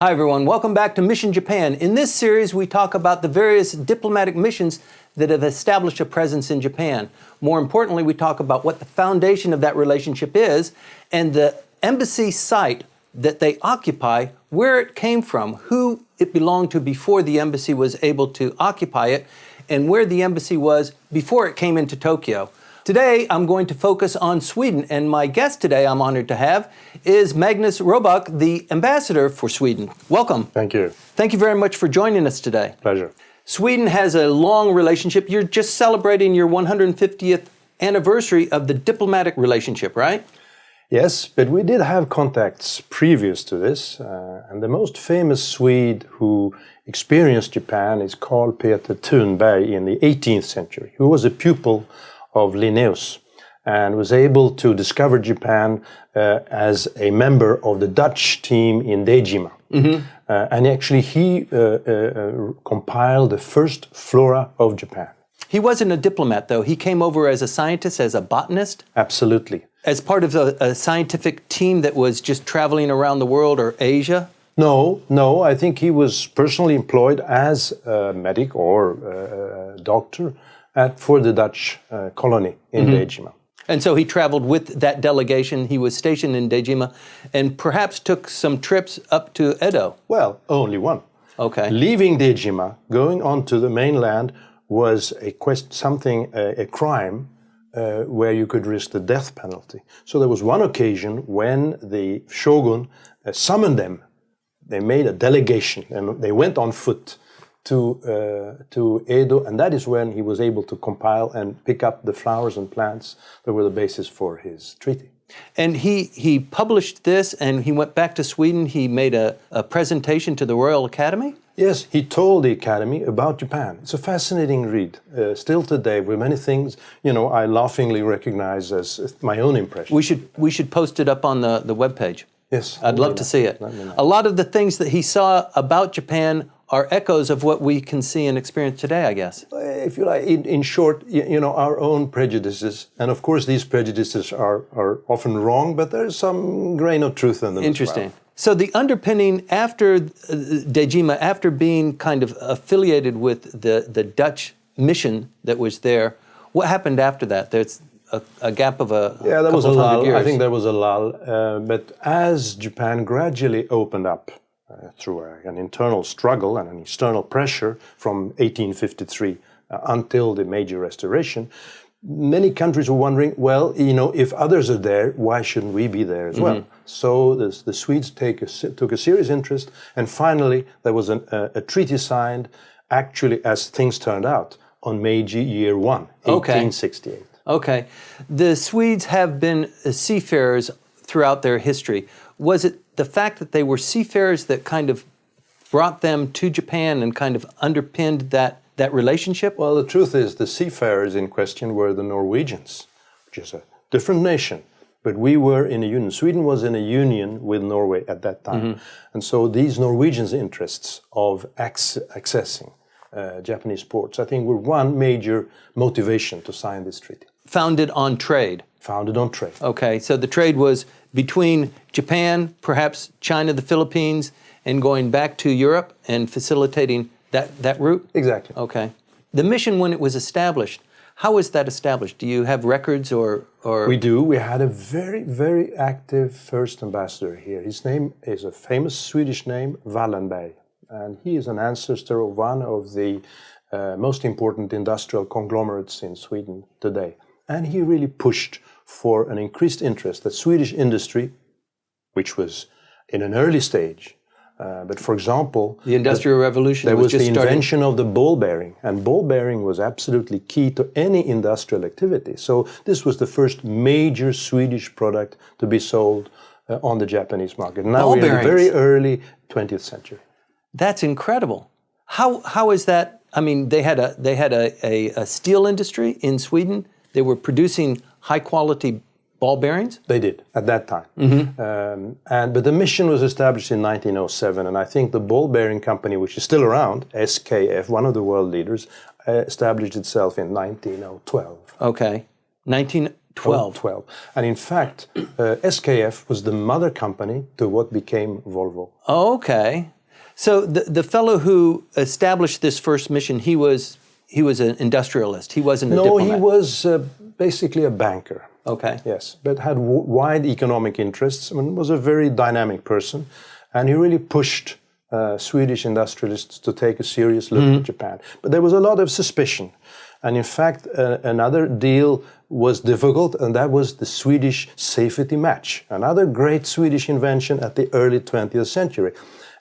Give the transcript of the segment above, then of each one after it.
Hi everyone, welcome back to Mission Japan. In this series, we talk about the various diplomatic missions that have established a presence in Japan. More importantly, we talk about what the foundation of that relationship is and the embassy site that they occupy, where it came from, who it belonged to before the embassy was able to occupy it, and where the embassy was before it came into Tokyo. Today, I'm going to focus on Sweden, and my guest today I'm honored to have is Magnus Robach, the ambassador for Sweden. Welcome. Thank you. Thank you very much for joining us today. Pleasure. Sweden has a long relationship. You're just celebrating your 150th anniversary of the diplomatic relationship, right? Yes, but we did have contacts previous to this, and the most famous Swede who experienced Japan is Carl Peter Thunberg in the 18th century, who was a pupil of Linnaeus and was able to discover Japan as a member of the Dutch team in Dejima. Mm-hmm. And actually he compiled the first flora of Japan. He wasn't a diplomat, though. He came over as a scientist, as a botanist? Absolutely. As part of a scientific team that was just traveling around the world or Asia? No. I think he was personally employed as a medic or a doctor for the Dutch colony in Dejima. And so he traveled with that delegation. He was stationed in Dejima and perhaps took some trips up to Edo. Well, only one. Okay. Leaving Dejima, going on to the mainland was a crime where you could risk the death penalty. So there was one occasion when the shogun summoned them. They made a delegation and they went on foot to Edo, and that is when he was able to compile and pick up the flowers and plants that were the basis for his treaty. And he published this, and he went back to Sweden. He made a presentation to the Royal Academy? Yes, he told the Academy about Japan. It's a fascinating read. Still today, with many things, I laughingly recognize as my own impression. We should post it up on the webpage. Yes. I'd love to see it. A lot of the things that he saw about Japan are echoes of what we can see and experience today, I guess. If you like, in short, our own prejudices, and of course these prejudices are often wrong, but there's some grain of truth in them. Interesting. As well. So the underpinning after Dejima, after being kind of affiliated with the Dutch mission that was there, what happened after that? There's a gap of there was a lull. years. I think there was a lull, but as Japan gradually opened up through an internal struggle and an external pressure from 1853 until the major restoration, many countries were wondering, well, if others are there, why shouldn't we be there as well? So the Swedes took a serious interest, and finally there was a treaty signed, actually, as things turned out, on Meiji Year 1, 1868. Okay. The Swedes have been seafarers throughout their history. Was it the fact that they were seafarers that kind of brought them to Japan and kind of underpinned that relationship? Well, the truth is the seafarers in question were the Norwegians, which is a different nation. But we were in a union. Sweden was in a union with Norway at that time. And so these Norwegians' interests of accessing Japanese ports, I think, were one major motivation to sign this treaty. Founded on trade. Founded on trade. Okay, so the trade was between Japan, perhaps China, the Philippines, and going back to Europe and facilitating that route? Exactly. Okay. The mission, when it was established, how was that established? Do you have records or? We do. We had a very, very active first ambassador here. His name is a famous Swedish name, Wallenberg. And he is an ancestor of one of the most important industrial conglomerates in Sweden today. And he really pushed for an increased interest that Swedish industry, which was in an early stage, but for example, the Industrial Revolution there was just the invention of the ball bearing, and ball bearing was absolutely key to any industrial activity. So this was the first major Swedish product to be sold on the Japanese market. Now we're in the very early 20th century. That's incredible. How is that? I mean, they had a steel industry in Sweden. They were producing high quality ball bearings? They did at that time. But the mission was established in 1907, and I think the ball bearing company, which is still around, SKF, one of the world leaders, established itself in 1912. Okay, 1912. And in fact, SKF was the mother company to what became Volvo. Okay. So the fellow who established this first mission, he was an industrialist. He wasn't a diplomat. No, he was basically a banker. Okay. Yes, but had wide economic interests and was a very dynamic person. And he really pushed Swedish industrialists to take a serious look at Japan. But there was a lot of suspicion. And in fact, another deal was difficult, and that was the Swedish safety match, another great Swedish invention at the early 20th century.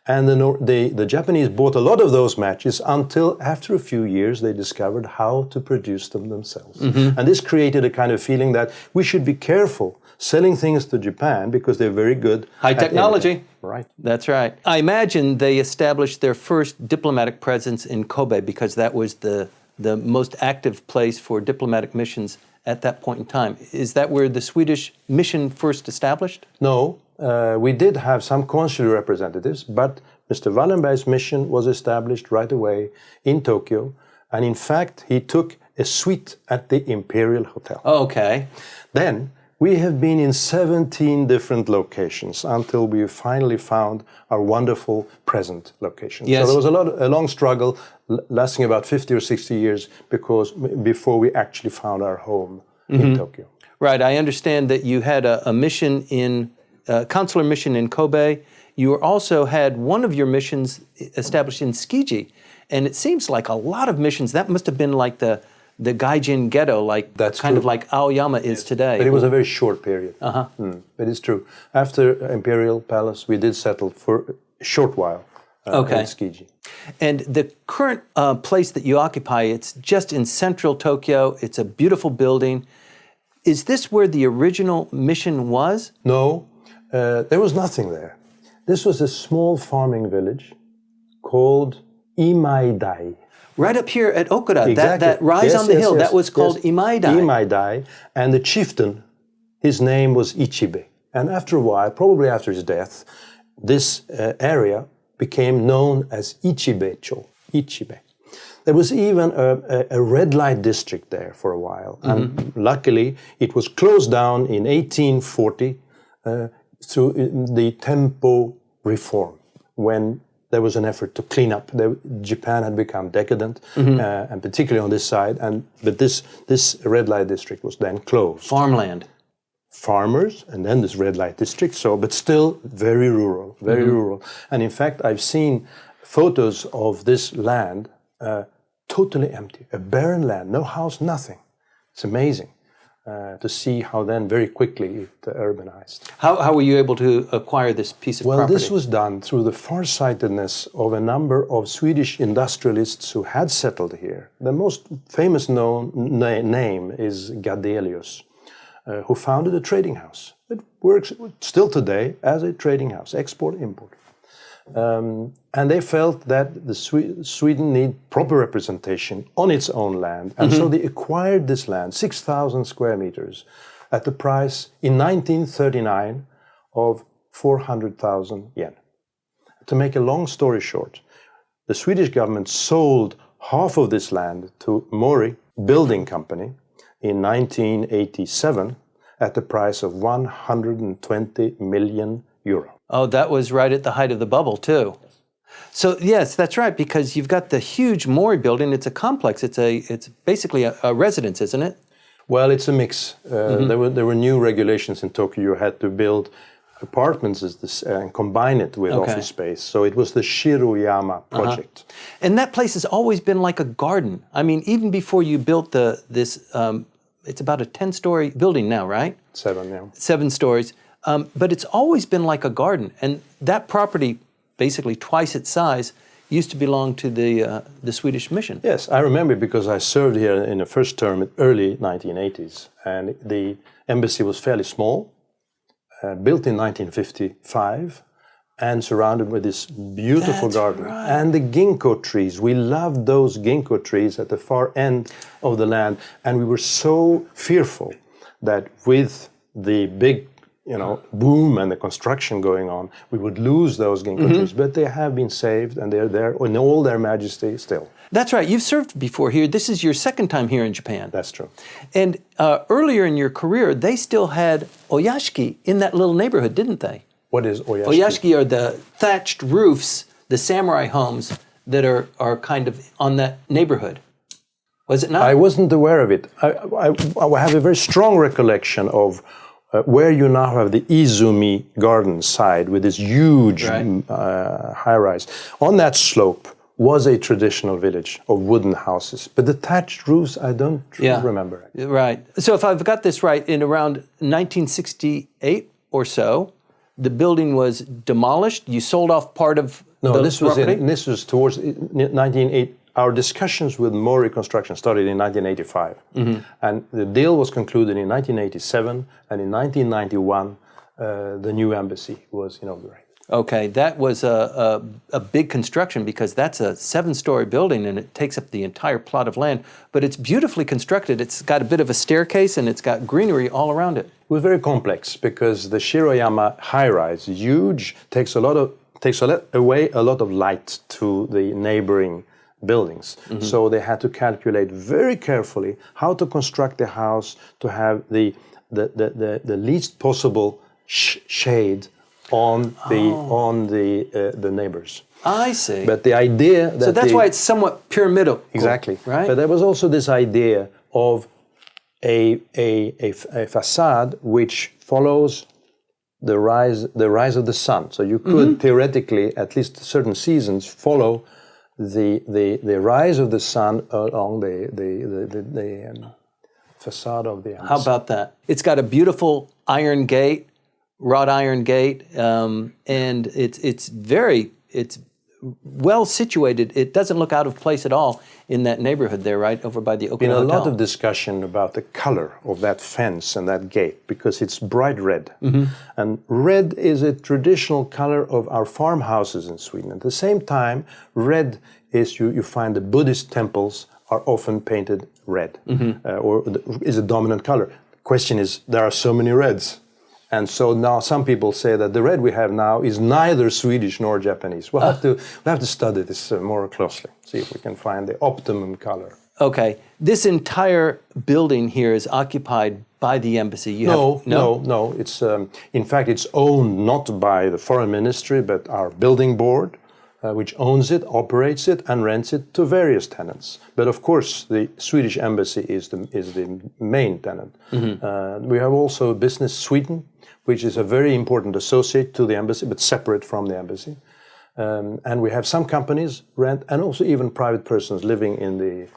And the Japanese bought a lot of those matches until after a few years they discovered how to produce them themselves. And this created a kind of feeling that we should be careful selling things to Japan because they're very good. High technology. Right. That's right. I imagine they established their first diplomatic presence in Kobe because that was the most active place for diplomatic missions at that point in time. Is that where the Swedish mission first established? No. We did have some consular representatives, but Mr. Wallenberg's mission was established right away in Tokyo. And in fact, he took a suite at the Imperial Hotel. Okay. Then we have been in 17 different locations until we finally found our wonderful present location. Yes. So there was a long struggle lasting about 50 or 60 years before we actually found our home in Tokyo. Right. I understand that you had a mission consular mission in Kobe. You also had one of your missions established in Tsukiji. And it seems like a lot of missions, that must have been like the Gaijin ghetto, That's kind true. of like Aoyama is today. But it was a very short period. But it's true. After Imperial Palace, we did settle for a short while in Tsukiji. And the current place that you occupy, it's just in central Tokyo. It's a beautiful building. Is this where the original mission was? No, there was nothing there. This was a small farming village called Imaidai. Right up here at Okuda, Exactly. that rise on the hill, that was called Imaidai. Imaidai. And the chieftain, his name was Ichibe. And after a while, probably after his death, this area became known as Ichibecho. Ichibe. There was even a red light district there for a while. And luckily, it was closed down in 1840 through the Tempo reform, when there was an effort to clean up. Japan had become decadent, and particularly on this side. But this red light district was then closed. Farmland. Farmers, and then this red light district. But still very rural, very rural. And in fact, I've seen photos of this land totally empty, a barren land, no house, nothing. It's amazing to see how then very quickly it urbanized. How were you able to acquire this piece of property? Well, this was done through the farsightedness of a number of Swedish industrialists who had settled here. The most famous known name is Gadelius, who founded a trading house. It works still today as a trading house, export-import. And they felt that Sweden needed proper representation on its own land. And so they acquired this land, 6,000 square meters, at the price in 1939 of 400,000 yen. To make a long story short, the Swedish government sold half of this land to Mori Building Company in 1987 at the price of 120 million euro. Oh, that was right at the height of the bubble, too. So, yes, that's right, because you've got the huge Mori building. It's a complex. It's basically a residence, isn't it? Well, it's a mix. There were new regulations in Tokyo. You had to build apartments and combine it with office space. So it was the Shiroyama project. And that place has always been like a garden. I mean, even before you built this, it's about a 10-story building now, right? 7, yeah. 7 stories. But it's always been like a garden. And that property, basically twice its size, used to belong to the Swedish mission. Yes, I remember because I served here in the first term in early 1980s. And the embassy was fairly small, built in 1955, and surrounded with this beautiful garden. Right. And the ginkgo trees. We loved those ginkgo trees at the far end of the land. And we were so fearful that with the big boom and the construction going on, we would lose those ginkgo trees. But they have been saved, and they're there in all their majesty still. That's right. You've served before here. This is your second time here in Japan. That's true. And earlier in your career, they still had oyashiki in that little neighborhood, didn't they? What is oyashiki? Oyashiki are the thatched roofs the samurai homes that are kind of on that neighborhood. Was it not? I wasn't aware of it. I have a very strong recollection of where you now have the Izumi garden side with this huge high-rise. On that slope was a traditional village of wooden houses, but the thatched roofs I don't remember. Right. So if I've got this right, in around 1968 or so, the building was demolished. You sold off part of the property? This was towards 1980. Our discussions with Mori Construction started in 1985, and the deal was concluded in 1987, and in 1991, the new embassy was inaugurated. Okay, that was a big construction because that's a 7-story building and it takes up the entire plot of land. But it's beautifully constructed. It's got a bit of a staircase and it's got greenery all around it. It was very complex because the Shiroyama high-rise, huge, takes away a lot of light to the neighboring buildings. So they had to calculate very carefully how to construct the house to have the least possible shade on the neighbors. I see. But the idea that that's why it's somewhat pyramidal. Exactly. Right. But there was also this idea of a facade which follows the rise of the sun. So you could theoretically, at least certain seasons, follow the rise of the sun along the facade of the embassy. How about that? It's got a beautiful iron gate, wrought iron gate, and it's well situated. It doesn't look out of place at all in that neighborhood there, right over by the Okinawa Been a lot Hotel. of discussion about the color of that fence and that gate because it's bright red, and red is a traditional color of our farmhouses in Sweden. At the same time, red is you find the Buddhist temples are often painted red, or is a dominant color. The question is, there are so many reds. And so now some people say that the red we have now is neither Swedish nor Japanese. We'll have to study this more closely, see if we can find the optimum color. Okay, this entire building here is occupied by the embassy. No. It's in fact it's owned not by the foreign ministry but our building board, which owns it, operates it, and rents it to various tenants. But of course, the Swedish embassy is the main tenant. We have also Business Sweden, which is a very important associate to the embassy, but separate from the embassy. And we have some companies rent, and also even private persons living in the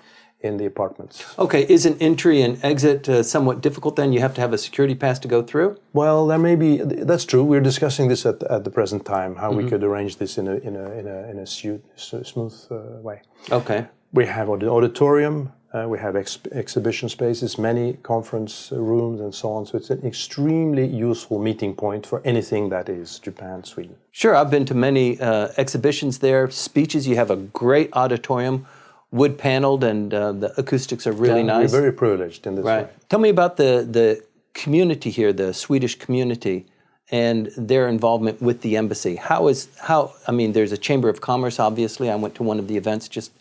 apartments. Okay, is an entry and exit somewhat difficult then? You have to have a security pass to go through? Well, there may be, that's true. We're discussing this at the present time, how we could arrange this in a smooth way. Okay. We have an auditorium, we have exhibition spaces, many conference rooms and so on. So it's an extremely useful meeting point for anything that is Japan, Sweden. Sure, I've been to many exhibitions there, speeches. You have a great auditorium, wood paneled, and the acoustics are really nice. We're very privileged in this way. Tell me about the community here, the Swedish community, and their involvement with the embassy. I mean, there's a Chamber of Commerce, obviously. I went to one of the events just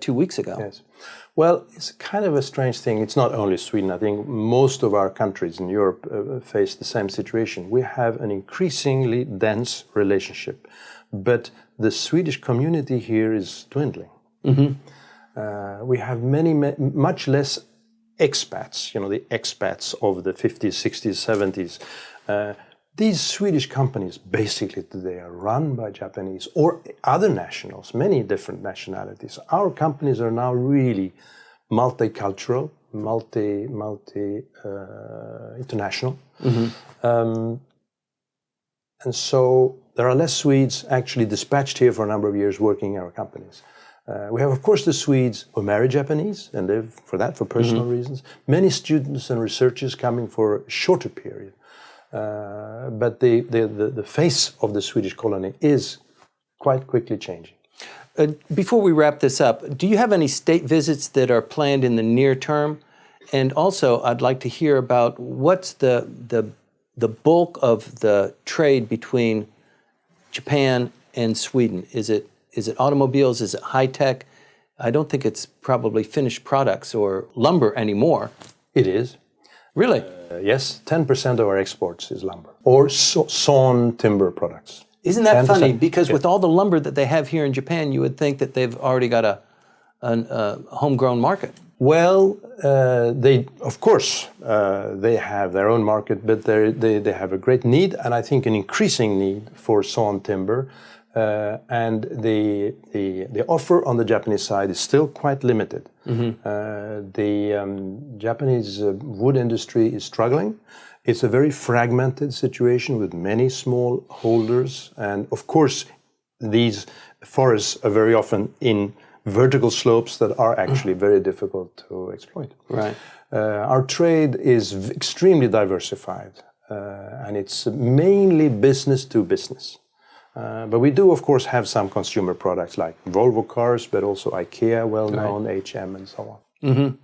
2 weeks ago. Yes. Well, it's kind of a strange thing. It's not only Sweden. I think most of our countries in Europe face the same situation. We have an increasingly dense relationship, but the Swedish community here is dwindling. We have much less expats, the expats of the 50s, 60s, 70s. These Swedish companies, basically today, are run by Japanese or other nationals, many different nationalities. Our companies are now really multicultural, international. And so there are less Swedes actually dispatched here for a number of years working in our companies. We have, of course, the Swedes who marry Japanese and live for personal reasons. Many students and researchers coming for a shorter period. But the face of the Swedish colony is quite quickly changing. Before we wrap this up, do you have any state visits that are planned in the near term? And also, I'd like to hear about what's the bulk of the trade between Japan and Sweden. Is it automobiles? Is it high tech? I don't think it's probably finished products or lumber anymore. It is. Really? Yes, 10% of our exports is lumber or sawn timber products. Isn't that 10%. funny? Because Yeah. with all the lumber that they have here in Japan, you would think that they've already got a homegrown market. Well, they of course they have their own market, but they have a great need, and I think an increasing need for sawn timber. And the offer on the Japanese side is still quite limited. The Japanese wood industry is struggling. It's a very fragmented situation with many small holders, and of course, these forests are very often in vertical slopes that are actually very difficult to exploit. Right. Our trade is extremely diversified, and it's mainly business to business. But we do, of course, have some consumer products like Volvo cars, but also IKEA, well-known, H&M, and so on.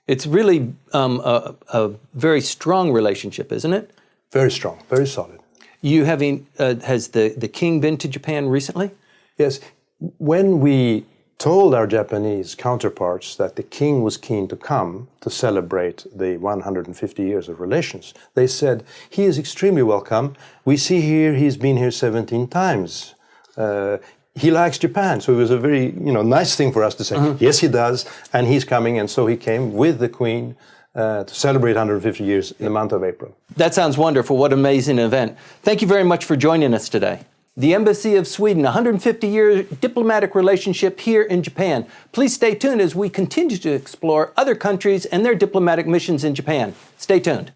It's really a very strong relationship, isn't it? Very strong, very solid. You having has the king been to Japan recently? Yes, when we told our Japanese counterparts that the king was keen to come to celebrate the 150 years of relations, they said, he is extremely welcome. We see here he's been here 17 times. He likes Japan. So it was a very nice thing for us to say, yes, he does, and he's coming. And so he came with the queen to celebrate 150 years in the month of April. That sounds wonderful. What an amazing event. Thank you very much for joining us today. The Embassy of Sweden, 150-year diplomatic relationship here in Japan. Please stay tuned as we continue to explore other countries and their diplomatic missions in Japan. Stay tuned.